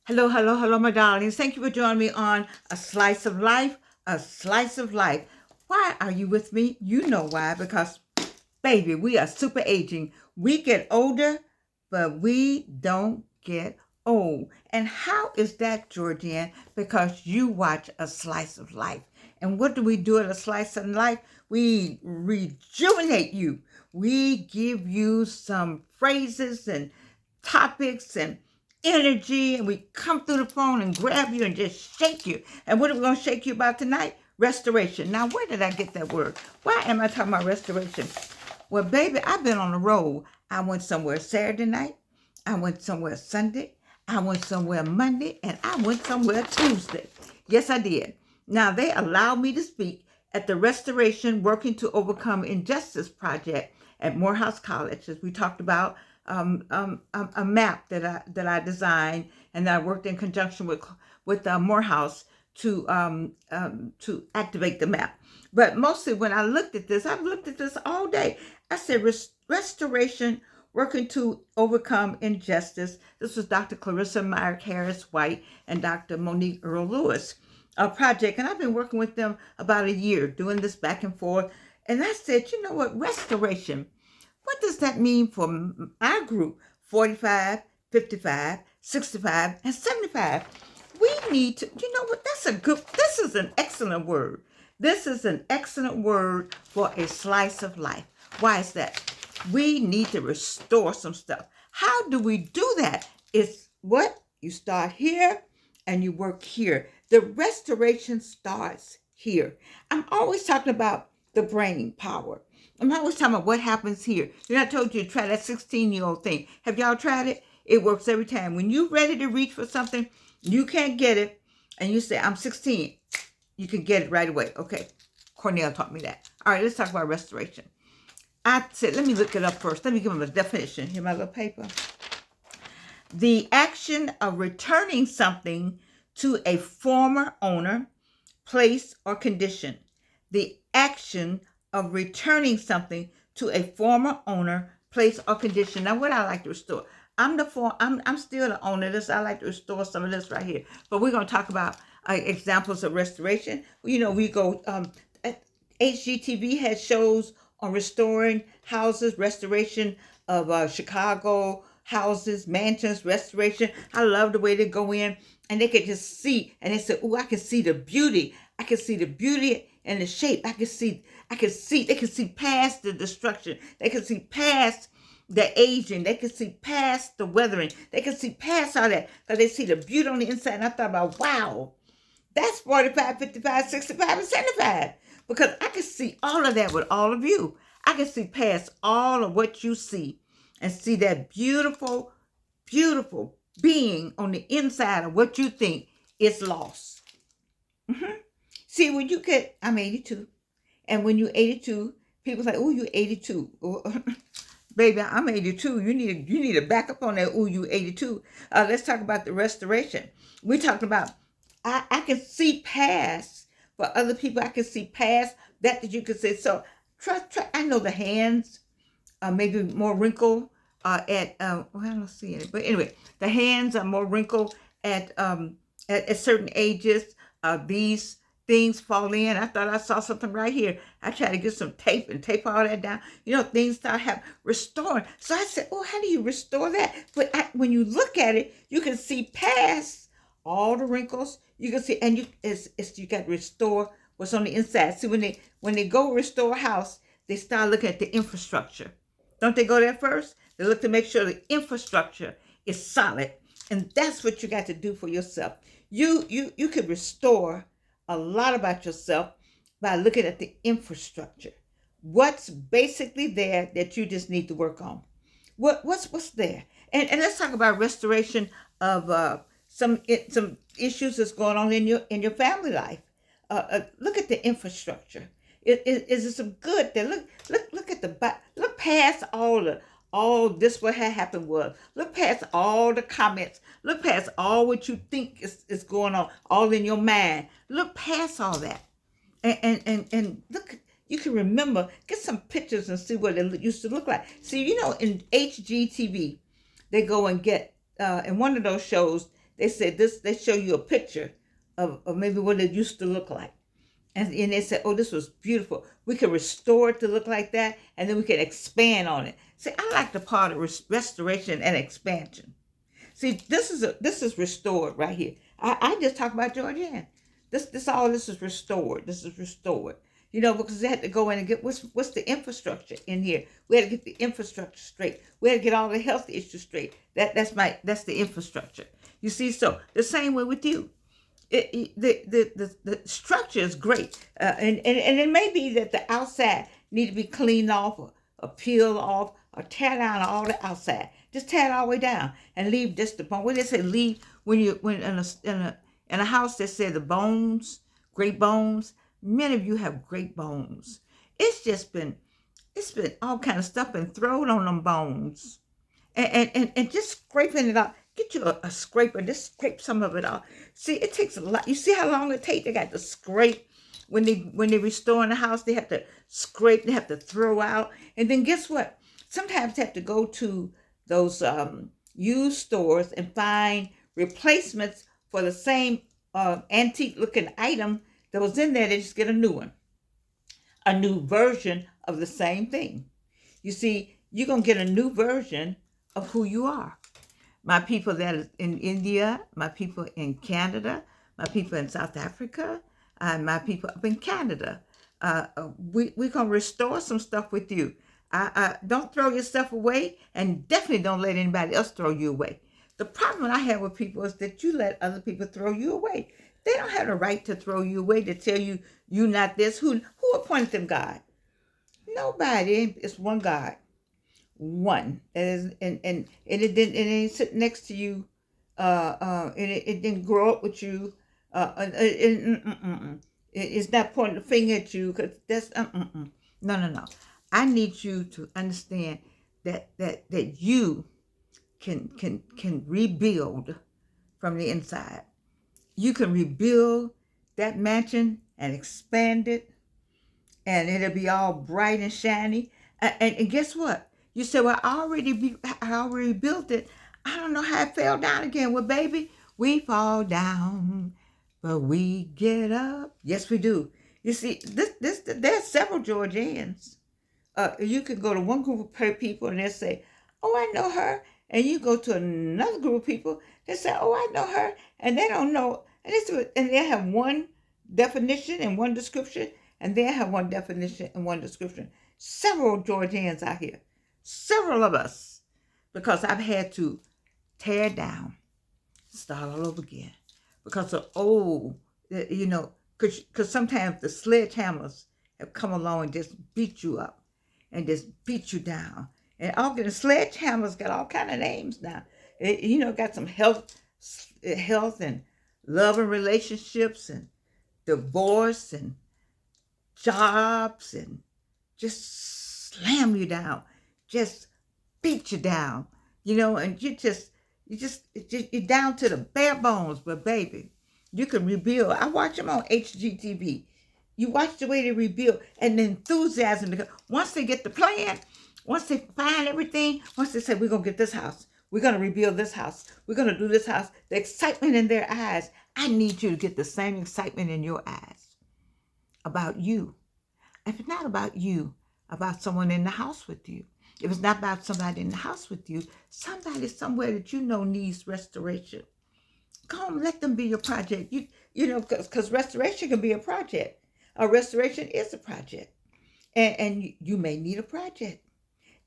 Hello, hello, hello, my darlings. Thank you for joining me on A Slice of Life. A Slice of Life. Why are you with me? You know why. Because, baby, we are super aging. We get older, but we don't get old. And how is that, Georgianne? Because you watch A Slice of Life. And what do we do at A Slice of Life? We rejuvenate you. We give you some phrases and topics and energy, and we come through the phone and grab you and just shake you. And what are we going to shake you about tonight? Restoration. Now, where did I get that word? Why am I talking about restoration? Well, baby, I've been on the road. I went somewhere Saturday night. I went somewhere Sunday. I went somewhere Monday. And I went somewhere Tuesday. Yes, I did. Now, they allowed me to speak at the Restoration Working to Overcome Injustice Project at Morehouse College, as we talked about a map that I designed, and that I worked in conjunction with Morehouse to activate the map. But mostly when I looked at this, I've looked at this all day. I said restoration, working to overcome injustice. This was Dr. Clarissa Myrick Harris White and Dr. Monique Earl Lewis project, and I've been working with them about a year, doing this back and forth. And I said, you know what, restoration. What does that mean for our group, 45, 55, 65, and 75? We need to, you know what, this is an excellent word. This is an excellent word for a slice of life. Why is that? We need to restore some stuff. How do we do that? It's what? You start here and you work here. The restoration starts here. I'm always talking about the brain power. I'm always talking about what happens here. You know, I told you to try that 16-year-old thing. Have y'all tried it? It works every time. When you're ready to reach for something, you can't get it, and you say, I'm 16. You can get it right away. Okay. Cornell taught me that. All right, let's talk about restoration. I said, let me look it up first. Let me give them a definition. Here, my little paper. The action of returning something to a former owner, place, or condition. The action of returning something to a former owner, place, or condition. Now, what I like to restore. I'm still the owner of this. I like to restore some of this right here. But we're going to talk about examples of restoration. You know, we go. HGTV has shows on restoring houses, restoration of Chicago houses, mansions, restoration. I love the way they go in and they can just see, and they say, "Oh, I can see the beauty. I can see the beauty and the shape. They can see past the destruction. They can see past the aging. They can see past the weathering. They can see past all that because they see the beauty on the inside." And I thought about, wow, that's 45, 55, 65, and 75. Because I can see all of that with all of you. I can see past all of what you see and see that beautiful, beautiful being on the inside of what you think is lost. Mm-hmm. See, when you get, I'm 82, and when you're 82, people say, "Oh, you're 82." Baby, I'm 82. You need to back up on that. "Oh, you 82." Let's talk about the restoration. We're talking about I can see past for other people. I can see past that you can see. So try. I know the hands maybe more wrinkled well, I don't see it, but anyway, the hands are more wrinkled at certain ages. These things fall in. I thought I saw something right here. I tried to get some tape and tape all that down. You know, things start restoring. So I said, "Oh, how do you restore that?" But when you look at it, you can see past all the wrinkles. You can see, and you got to restore what's on the inside. See, when they go restore a house, they start looking at the infrastructure. Don't they go there first? They look to make sure the infrastructure is solid. And that's what you got to do for yourself. You can restore a lot about yourself by looking at the infrastructure. What's basically there that you just need to work on? What's there? And let's talk about restoration of some issues that's going on in your family life. Look at the infrastructure. Is it some good there? Look at the back. Look past all this what had happened was. Look past all the comments. Look past all what you think is going on, all in your mind. Look past all that. And look, you can remember, get some pictures and see what it used to look like. See, you know, in HGTV, they go and get in one of those shows, they said this, they show you a picture of maybe what it used to look like. And they said, oh, this was beautiful. We could restore it to look like that, and then we could expand on it. See, I like the part of restoration and expansion. See, this is restored right here. I just talked about Georgianne. This is restored. This is restored. You know, because they had to go in and get what's the infrastructure in here. We had to get the infrastructure straight. We had to get all the health issues straight. That's the infrastructure. You see, so the same way with you. The structure is great, and it may be that the outside need to be cleaned off or peel off or tear down all the outside. Just tear it all the way down and leave just the bone. When they say leave, when in a house that said the bones, great bones. Many of you have great bones. It's been all kind of stuff been thrown on them bones, and just scraping it out. Get you a scraper, just scrape some of it off. See, it takes a lot. You see how long it takes? They got to scrape when they restore in the house. They have to scrape. They have to throw out, and then guess what? Sometimes they have to go to those used stores and find replacements for the same antique looking item that was in there. They just get a new one, a new version of the same thing. You see, you're gonna get a new version of who you are. My people that is in India, my people in Canada, my people in South Africa, and my people up in Canada. We're going to restore some stuff with you. Don't throw your stuff away, and definitely don't let anybody else throw you away. The problem I have with people is that you let other people throw you away. They don't have the right to throw you away, to tell you you're not this. Who appointed them God? Nobody. It's one God. One. And it didn't sit next to you, and it didn't grow up with you. It's not pointing the finger at you, because that's no. I need you to understand that you can rebuild from the inside. You can rebuild that mansion and expand it, and it'll be all bright and shiny. And guess what? You say, well, I already built it. I don't know how it fell down again. Well, baby, we fall down, but we get up. Yes, we do. You see, there's several Georgians. You can go to one group of people and they'll say, oh, I know her. And you go to another group of people, they say, oh, I know her. And they don't know. And they have one definition and one description, and they have one definition and one description. Several Georgians out here. Several of us, because I've had to tear down, start all over again, because of because sometimes the sledgehammers have come along and just beat you up and just beat you down. And all the sledgehammers got all kind of names now. Got some health and love and relationships and divorce and jobs, and just slam you down. Just beat you down, and you're down to the bare bones. But baby, you can rebuild. I watch them on HGTV. You watch the way they rebuild and the enthusiasm. Once they get the plan, once they find everything, once they say, we're going to get this house, we're going to rebuild this house, we're going to do this house, the excitement in their eyes, I need you to get the same excitement in your eyes about you. If it's not about you, about someone in the house with you. If it's not about somebody in the house with you, somebody somewhere that needs restoration. Come, let them be your project. Because restoration can be a project. Restoration is a project. And you may need a project.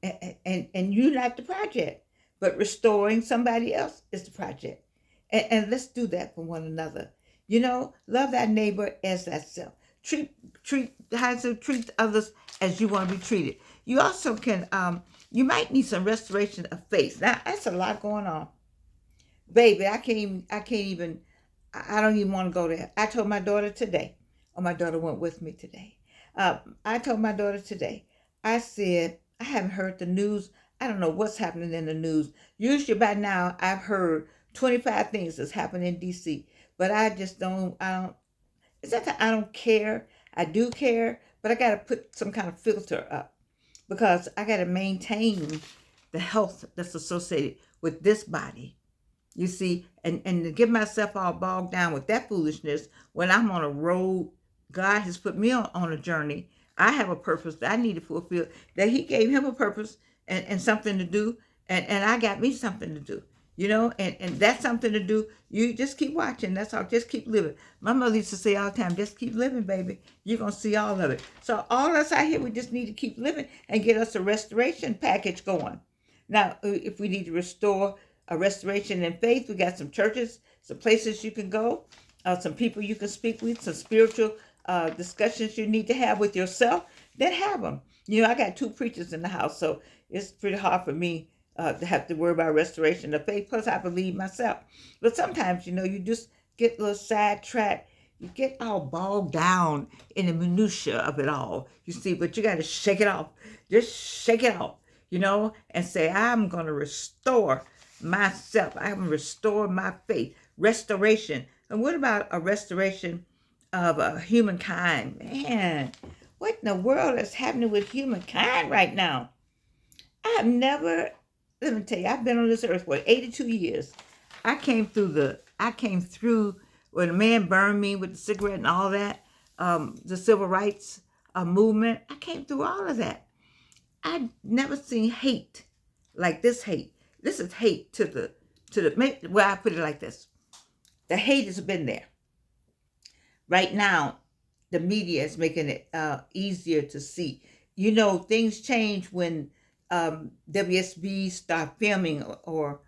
And you're not the project. But restoring somebody else is the project. And let's do that for one another. Love thy neighbor as thyself. Treat others as you want to be treated. You also can, you might need some restoration of faith. Now, that's a lot going on. Baby, I don't even want to go there. I told my daughter today, or my daughter went with me today. I told my daughter today, I said, I haven't heard the news. I don't know what's happening in the news. Usually by now, I've heard 25 things that's happening in D.C., but it's not that I don't care. I do care, but I got to put some kind of filter up, because I got to maintain the health that's associated with this body You see, and to get myself all bogged down with that foolishness when I'm on a road, God has put me on a journey. I have a purpose that I need to fulfill, that He gave him a purpose and something to do, and I got me something to do, and that's something to do. You just keep watching. That's all. Just keep living. My mother used to say all the time, just keep living, baby. You're going to see all of it. So all of us out here, we just need to keep living and get us a restoration package going. Now, if we need to restore a restoration in faith, we got some churches, some places you can go, some people you can speak with, some spiritual discussions you need to have with yourself, then have them. I got two preachers in the house, so it's pretty hard for me to have to worry about restoration of faith. Plus, I believe myself. But sometimes, you just get a little sidetracked. You get all bogged down in the minutia of it all, you see, but you got to shake it off. Just shake it off, and say, I'm going to restore myself. I'm going to restore my faith. Restoration. And what about a restoration of humankind? Man, what in the world is happening with humankind right now? I've never, let me tell you, I've been on this earth for 82 years. I came through when a man burned me with the cigarette and all that, the civil rights movement. I came through all of that. I've never seen hate like this hate. This is hate well, I put it like this. The hate has been there. Right now, the media is making it easier to see. Things change when WSB start filming, or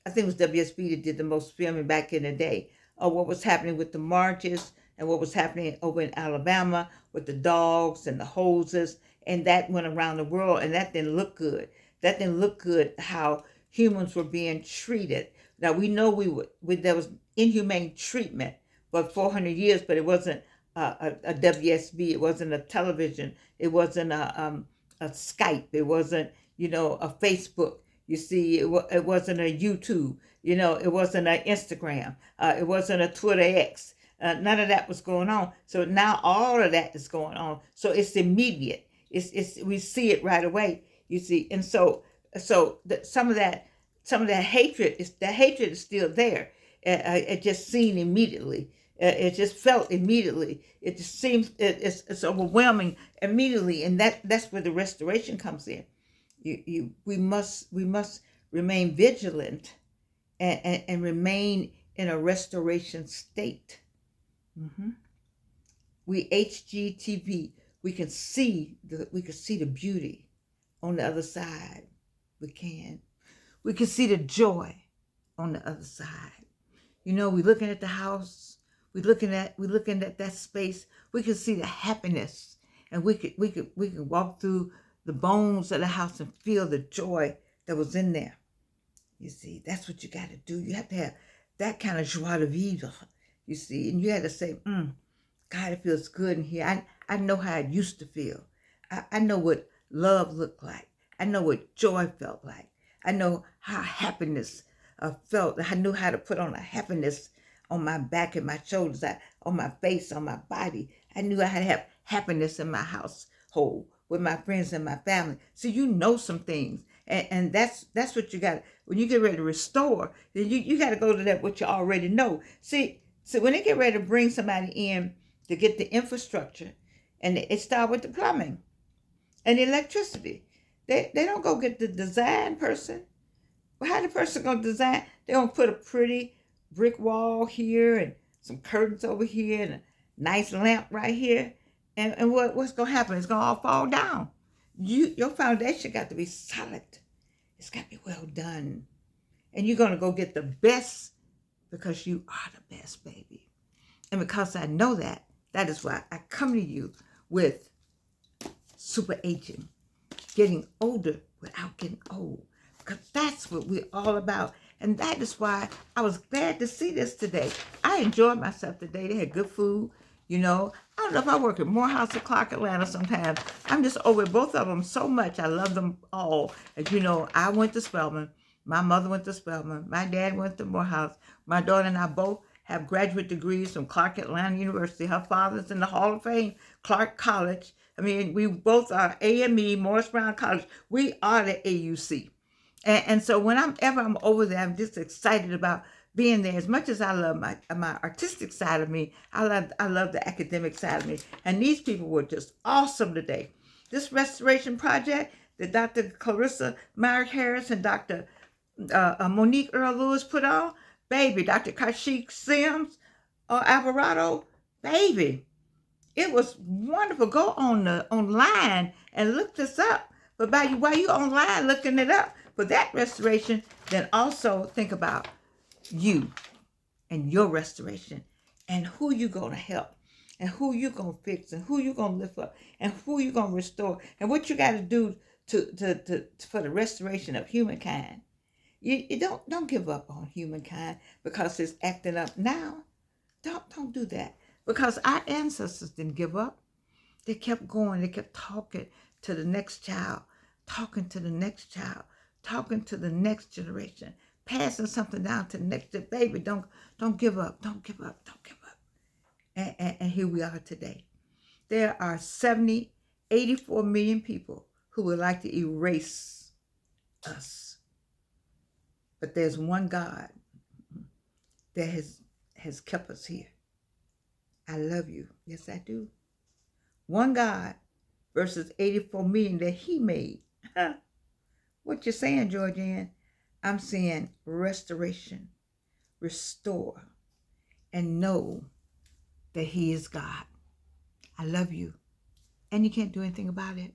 I think it was WSB that did the most filming back in the day, of what was happening with the marches and what was happening over in Alabama with the dogs and the hoses, and that went around the world, and that didn't look good. That didn't look good, how humans were being treated. Now, we know there was inhumane treatment for 400 years, but it wasn't a WSB, it wasn't a television, it wasn't a Skype, it wasn't, a Facebook. You see, it wasn't a YouTube, it wasn't an Instagram, it wasn't a Twitter X. None of that was going on. So now all of that is going on. So it's immediate. We see it right away. You see, and some of that hatred is still there. It just seen immediately. It just felt immediately. It just seems it's overwhelming immediately, and that's where the restoration comes in. We must remain vigilant and remain in a restoration state. Mm-hmm. We HGTV. We can see the beauty on the other side. We can see the joy on the other side. We're looking at the house. We're looking at that space. We can see the happiness, and we can walk through the bones of the house and feel the joy that was in there. You see, that's what you got to do. You have to have that kind of joie de vivre. You see, and you had to say, God, it feels good in here. I know how it used to feel. I know what love looked like. I know what joy felt like. I know how happiness felt. I knew how to put on a happiness on my back and my shoulders, on my face, on my body. I knew I had to have happiness in my household with my friends and my family. So some things. And that's what you got. When you get ready to restore, then you got to go to that what you already know. See, so when they get ready to bring somebody in to get the infrastructure, and it start with the plumbing and the electricity. They don't go get the design person. Well, how the person gonna design? They gonna put a pretty brick wall here and some curtains over here and a nice lamp right here. And what's gonna happen? It's gonna all fall down. Your foundation got to be solid. It's got to be well done. And you're gonna go get the best because you are the best, baby. And because I know that is why I come to you with super aging, getting older without getting old. Because that's what we're all about. And that is why I was glad to see this today. I enjoyed myself today. They had good food. I don't know if I work at Morehouse or Clark Atlanta sometimes. I'm just over both of them so much. I love them all. As I went to Spelman. My mother went to Spelman. My dad went to Morehouse. My daughter and I both have graduate degrees from Clark Atlanta University. Her father's in the Hall of Fame, Clark College. I mean, we both are AME, Morris Brown College. We are the AUC. And so whenever I'm over there, I'm just excited about being there. As much as I love my artistic side of me, I love the academic side of me. And these people were just awesome today. This restoration project that Dr. Clarissa Myrick Harris and Dr. Monique Earl Lewis put on, baby, Dr. Kashik Sims Alvarado, baby, it was wonderful. Go on the online and look this up. But while you online looking it up for that restoration, then also think about you and your restoration and who you gonna help and who you gonna fix and who you gonna lift up and who you gonna restore and what you gotta do to for the restoration of humankind. You don't give up on humankind because it's acting up now. Don't do that. Because our ancestors didn't give up. They kept going. They kept talking to the next child, talking to the next child, talking to the next generation, passing something down to the next baby. Don't give up. Don't give up. Don't give up. And here we are today. There are 84 million people who would like to erase us. But there's one God that has kept us here. I love you. Yes, I do. One God versus 84 million that he made. What you saying, Georgianne? I'm saying restoration, restore, and know that he is God. I love you. And you can't do anything about it.